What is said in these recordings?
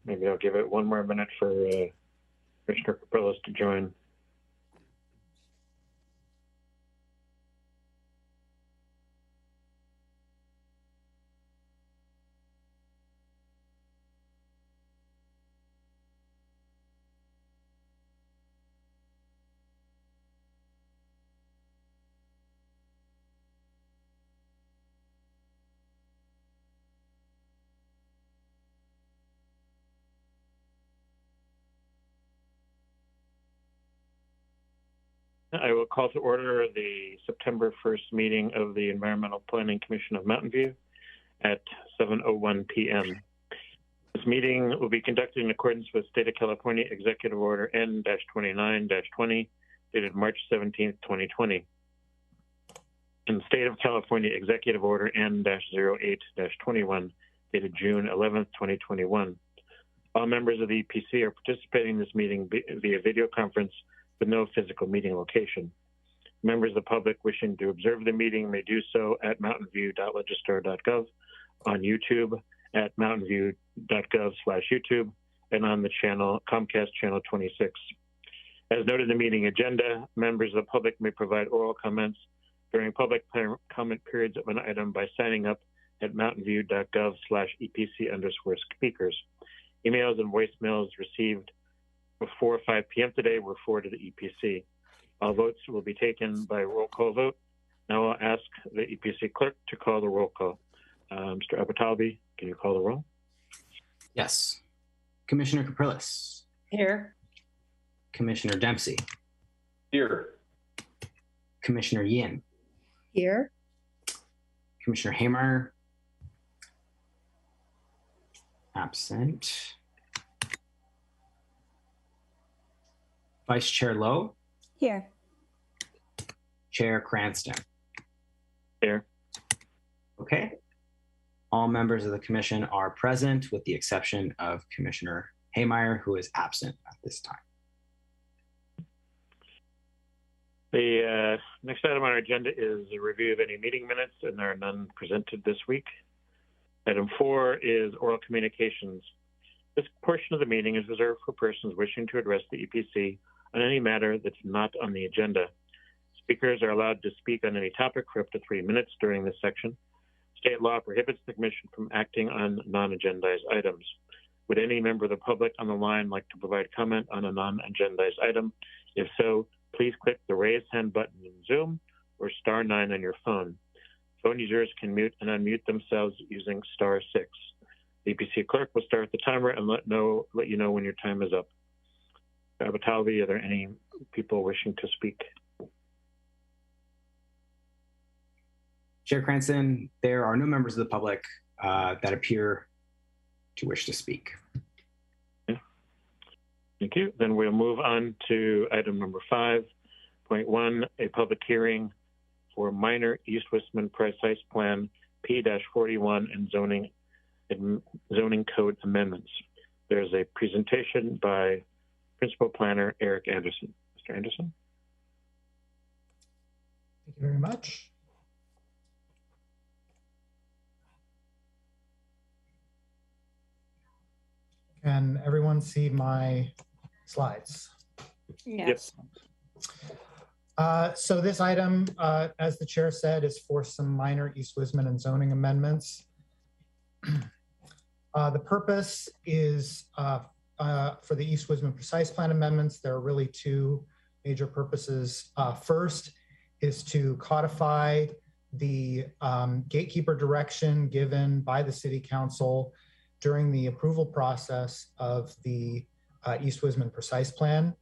Maybe I'll give it one more minute for Commissioner Caprillis to join. I will call to order the September 1st meeting of the Environmental Planning Commission of Mountain View at 7:01 p.m. This meeting will be conducted in accordance with State of California Executive Order N-29-20, dated March 17th, 2020. And State of California Executive Order N-08-21, dated June 11th, 2021. All members of the EPC are participating in this meeting via video conference with no physical meeting location. Members of the public wishing to observe the meeting may do so at mountainview.legistar.gov, on YouTube at mountainview.gov/YouTube, and on the channel Comcast channel 26. As noted in the meeting agenda, members of the public may provide oral comments during public comment periods of an item by signing up at mountainview.gov/EPC_speakers. Emails and voicemails received before 5 p.m. today were forwarded to EPC. All votes will be taken by roll call vote. Now I'll ask the EPC clerk to call the roll call. Mr. Abutalbi, can you call the roll? Yes. Commissioner Caprillis. Here. Commissioner Dempsey. Here. Commissioner Yin. Here. Commissioner Haymeyer. Absent. Vice Chair Lowe. Here. Chair Cranston. Here. Okay. All members of the commission are present with the exception of Commissioner Haymeyer, who is absent at this time. The next item on our agenda is a review of any meeting minutes, and there are none presented this week. Item 4 is oral communications. This portion of the meeting is reserved for persons wishing to address the EPC on any matter that's not on the agenda. Speakers are allowed to speak on any topic for up to 3 minutes during this section. State law prohibits the Commission from acting on non-agendized items. Would any member of the public on the line like to provide comment on a non-agendized item? If so, please click the raise hand button in Zoom or *9 on your phone. Phone users can mute and unmute themselves using *6. The EPC clerk will start the timer and let you know when your time is up. Abutalbi, are there any people wishing to speak? Chair Cranston, there are no members of the public that appear to wish to speak. Okay. Thank you. Then we'll move on to item number 5.1, a public hearing for minor East Westman Precise Plan P-41 and zoning code amendments. There's a presentation by Principal Planner Eric Anderson. Mr. Anderson. Thank you very much. Can everyone see my slides? Yes. So this item, as the chair said, is for some minor East Westman and zoning amendments. The purpose is for the East Westman Precise Plan amendments. There are really two major purposes. First is to codify the gatekeeper direction given by the City Council during the approval process of the East Westman Precise Plan.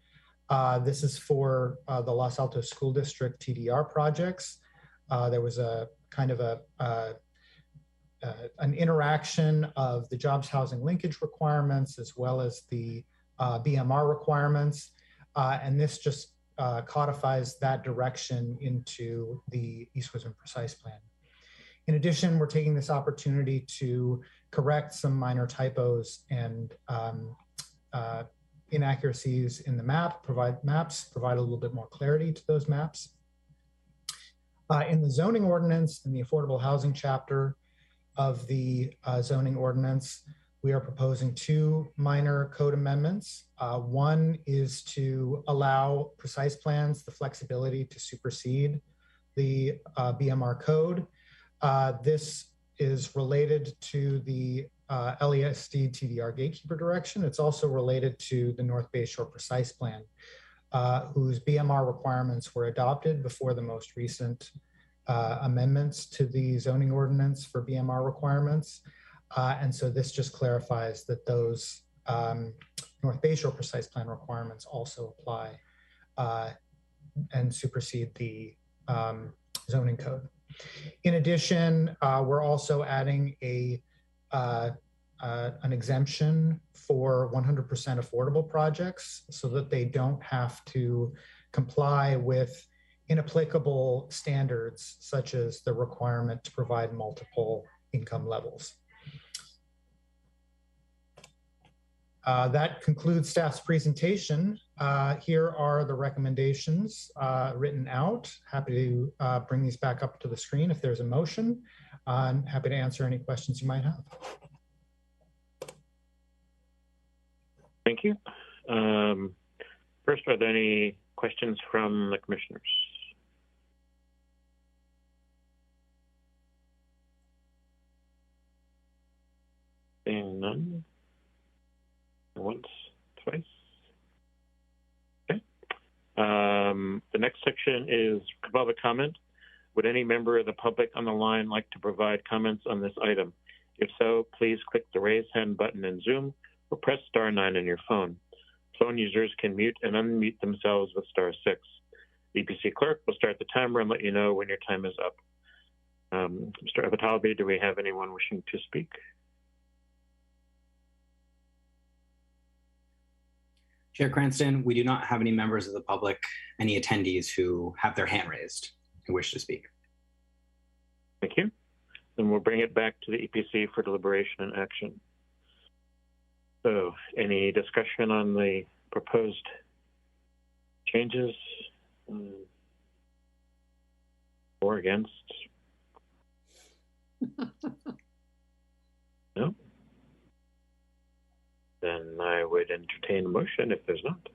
This is for the Los Altos School District TDR projects. There was a kind of an interaction of the jobs housing linkage requirements as well as the BMR requirements. And this just codifies that direction into the East Westman Precise Plan. In addition, we're taking this opportunity to correct some minor typos and inaccuracies in the provide a little bit more clarity to those maps. In the zoning ordinance, in the affordable housing chapter of the zoning ordinance, we are proposing two minor code amendments. One is to allow precise plans the flexibility to supersede the BMR code. This is related to the LESD TDR gatekeeper direction. It's also related to the North Bay Shore Precise Plan, whose BMR requirements were adopted before the most recent amendments to the zoning ordinance for BMR requirements. And so this just clarifies that those North Bay Shore Precise Plan requirements also apply and supersede the zoning code. In addition, we're also adding an exemption for 100% affordable projects so that they don't have to comply with inapplicable standards, such as the requirement to provide multiple income levels. That concludes staff's presentation. Here are the recommendations written out. Happy to bring these back up to the screen if there's a motion. I'm happy to answer any questions you might have. Thank you. First, are there any questions from the commissioners? Seeing none. Once, twice. Okay. The next section is public comment. Would any member of the public on the line like to provide comments on this item? If so, please click the raise hand button in Zoom or press *9 on your phone. Phone users can mute and unmute themselves with *6. The EPC clerk will start the timer and let you know when your time is up. Mr. Abatalbi, do we have anyone wishing to speak? Chair Cranston, we do not have any members of the public, any attendees who have their hand raised who wish to speak. Thank you. Then we'll bring it back to the EPC for deliberation and action. So, any discussion on the proposed changes? Or against? No? Then I would entertain a motion if there's not.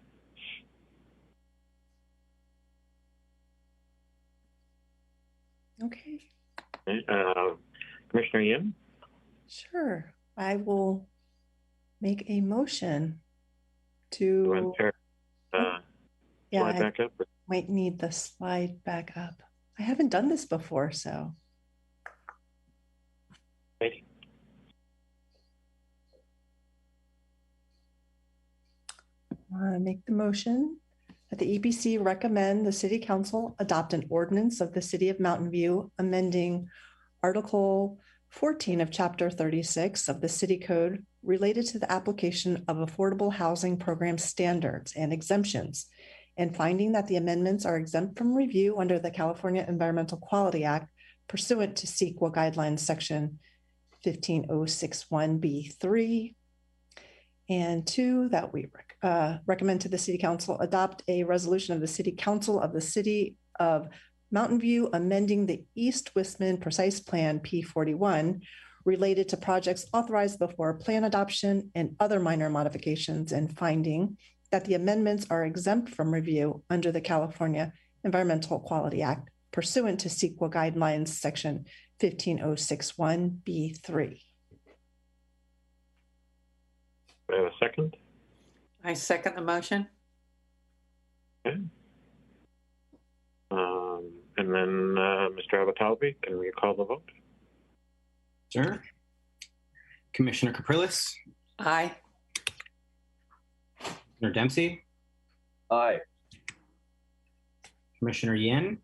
Okay. Commissioner Yin? Sure. I will make a motion to. Yeah, slide back up? Might need the slide back up. I haven't done this before, so. Thank you. Make the motion that the EPC recommend the City Council adopt an ordinance of the City of Mountain View amending Article 14 of Chapter 36 of the City Code related to the application of affordable housing program standards and exemptions, and finding that the amendments are exempt from review under the California Environmental Quality Act pursuant to CEQA Guidelines Section 15061B3. And 2, that we recommend to the City Council adopt a resolution of the City Council of the City of Mountain View amending the East Wistman Precise Plan P41 related to projects authorized before plan adoption and other minor modifications, and finding that the amendments are exempt from review under the California Environmental Quality Act pursuant to CEQA Guidelines Section 15061B3. Do I have a second? I second the motion. Okay. And then Mr. Abatalbi, can we call the vote? Sure. Commissioner Capriles? Aye. Commissioner Dempsey? Aye. Commissioner Yin?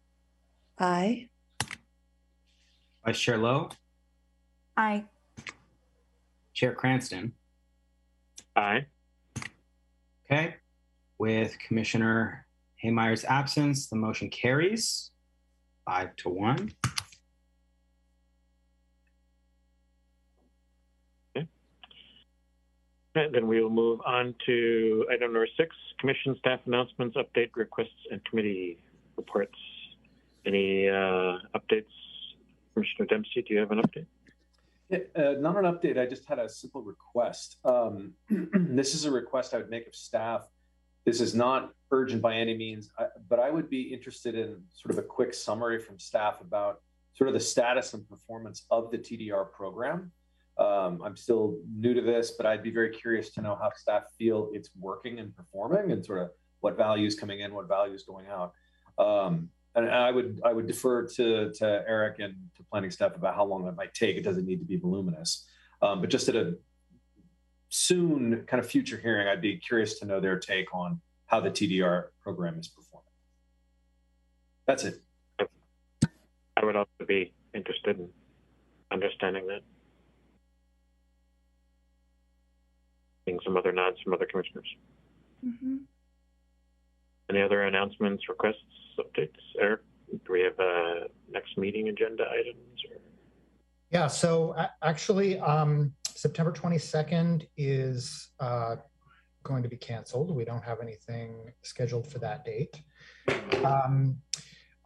Aye. Vice Chair Lowe? Aye. Chair Cranston? Aye. Okay. With Commissioner Haymeyer's absence, the motion carries 5-1. Okay. And then we will move on to item number 6, Commission staff announcements, update requests, and committee reports. Any updates? Commissioner Dempsey, do you have an update? Not an update. I just had a simple request. This is a request I would make of staff. This is not urgent by any means, but I would be interested in sort of a quick summary from staff about sort of the status and performance of the TDR program. I'm still new to this, but I'd be very curious to know how staff feel it's working and performing, and sort of what value is coming in, what value is going out. And I would defer to Eric and to planning staff about how long that might take. It doesn't need to be voluminous, but just at a soon kind of future hearing, I'd be curious to know their take on how the TDR program is performing. That's it. I would also be interested in understanding that. Seeing some other nods from other commissioners. Mm-hmm. Any other announcements, requests, updates? Eric, do we have next meeting agenda items? Or? Yeah, so actually, September 22nd is going to be canceled. We don't have anything scheduled for that date.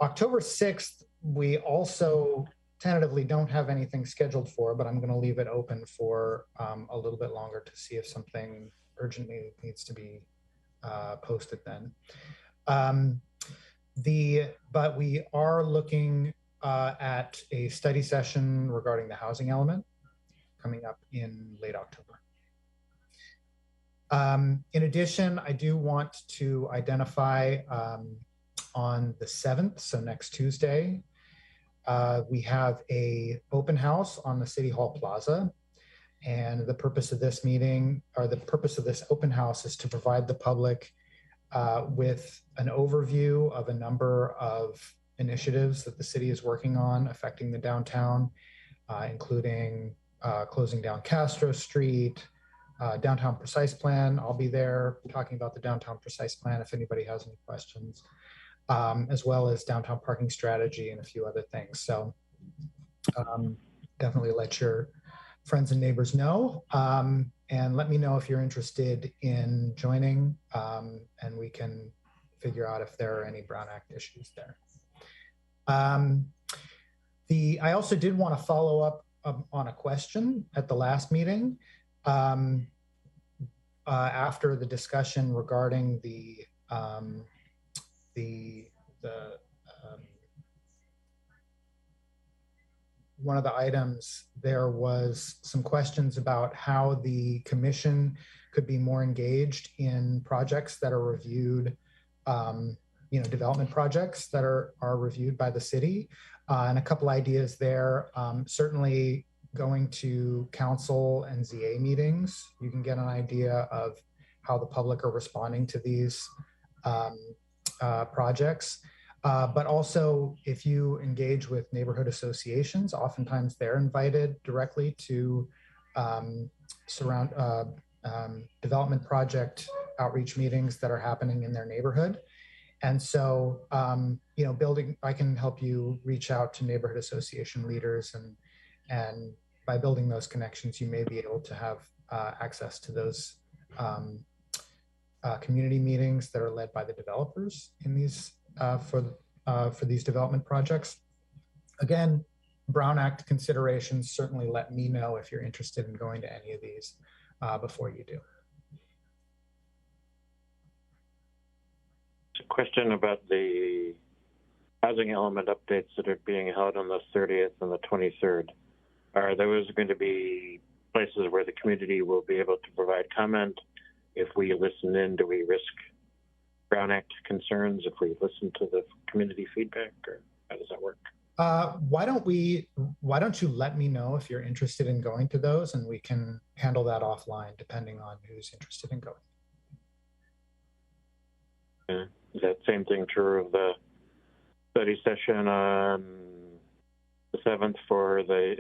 October 6th, we also tentatively don't have anything scheduled for, but I'm going to leave it open for a little bit longer to see if something urgently needs to be posted then. But we are looking at a study session regarding the housing element coming up in late October. In addition, I do want to identify on the 7th, so next Tuesday, we have a open house on the City Hall Plaza. And the purpose of this meeting, or the purpose of this open house, is to provide the public with an overview of a number of initiatives that the city is working on affecting the downtown, including closing down Castro Street, downtown precise plan. I'll be there talking about the downtown precise plan if anybody has any questions, as well as downtown parking strategy and a few other things. So definitely let your friends and neighbors know, and let me know if you're interested in joining, and we can figure out if there are any Brown Act issues there. I also did want to follow up on a question at the last meeting after the discussion regarding one of the items. There was some questions about how the commission could be more engaged in projects that are reviewed, development projects that are reviewed by the city, and a couple ideas there. Certainly going to council and ZA meetings, you can get an idea of how the public are responding to these projects. But also, if you engage with neighborhood associations, oftentimes they're invited directly to development project outreach meetings that are happening in their neighborhood. And so, I can help you reach out to neighborhood association leaders, and by building those connections, you may be able to have access to those community meetings that are led by the developers in these for these development projects. Again, Brown Act considerations, certainly let me know if you're interested in going to any of these before you do. A question about the housing element updates that are being held on the 30th and the 23rd. Are those going to be places where the community will be able to provide comment? If we listen in, do we risk Brown Act concerns if we listen to the community feedback, or how does that work? Why don't you let me know if you're interested in going to those, and we can handle that offline depending on who's interested in going. Yeah. Is that same thing true of the study session on the 7th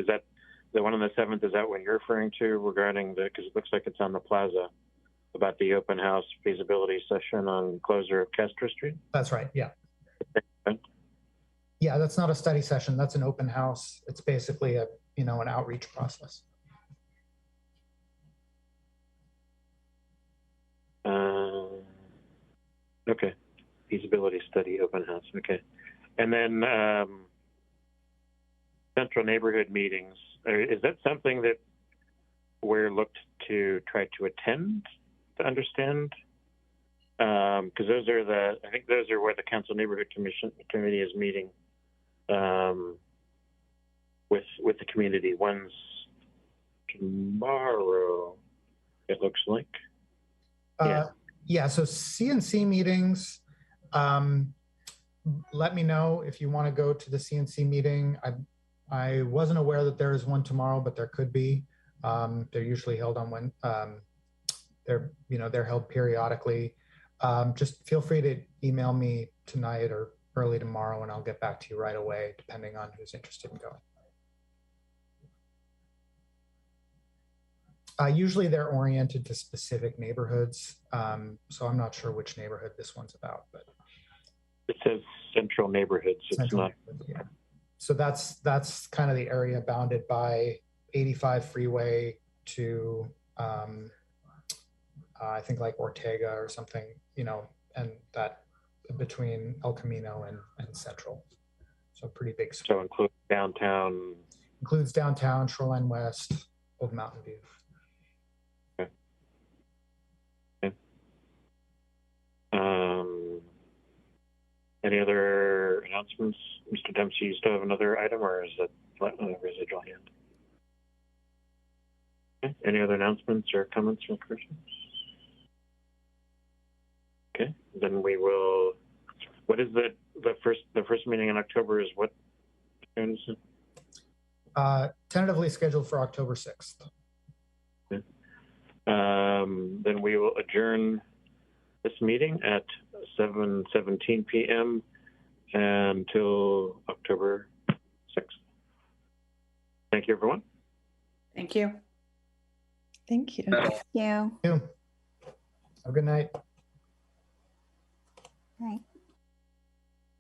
is that the one on the 7th, is that what you're referring to regarding because it looks like it's on the plaza, about the open house feasibility session on closure of Castro Street? That's right, yeah. Yeah, that's not a study session, that's an open house. It's basically an outreach process. Okay, feasibility study, open house, okay. And then central neighborhood meetings, is that something that we're looked to try to attend to understand? Because I think those are where the Council Neighborhood Committee is meeting with the community. One's tomorrow, it looks like. Yeah, so CNC meetings, let me know if you want to go to the CNC meeting. I wasn't aware that there is one tomorrow, but there could be. They're usually held on when they're held periodically. Just feel free to email me tonight or early tomorrow, and I'll get back to you right away, depending on who's interested in going. Usually they're oriented to specific neighborhoods, so I'm not sure which neighborhood this one's about, but it says central neighborhoods. It's not. Yeah. So that's kind of the area bounded by 85 freeway to I think like Ortega or something, and that between El Camino and Central. So pretty big. So includes downtown. Includes downtown, Shoreline West, Old Mountain View. Any other announcements? Mr. Dempsey, you still have another item, or is it residual hand? Okay. Any other announcements or comments from commissioners? Okay, then we will. What is the first meeting in October is what? Tentatively scheduled for October 6th. Okay. Then we will adjourn this meeting at 7:17 p.m. until October 6th. Thank you, everyone. Thank you. Thank you. Thank you. Have a good night. Right.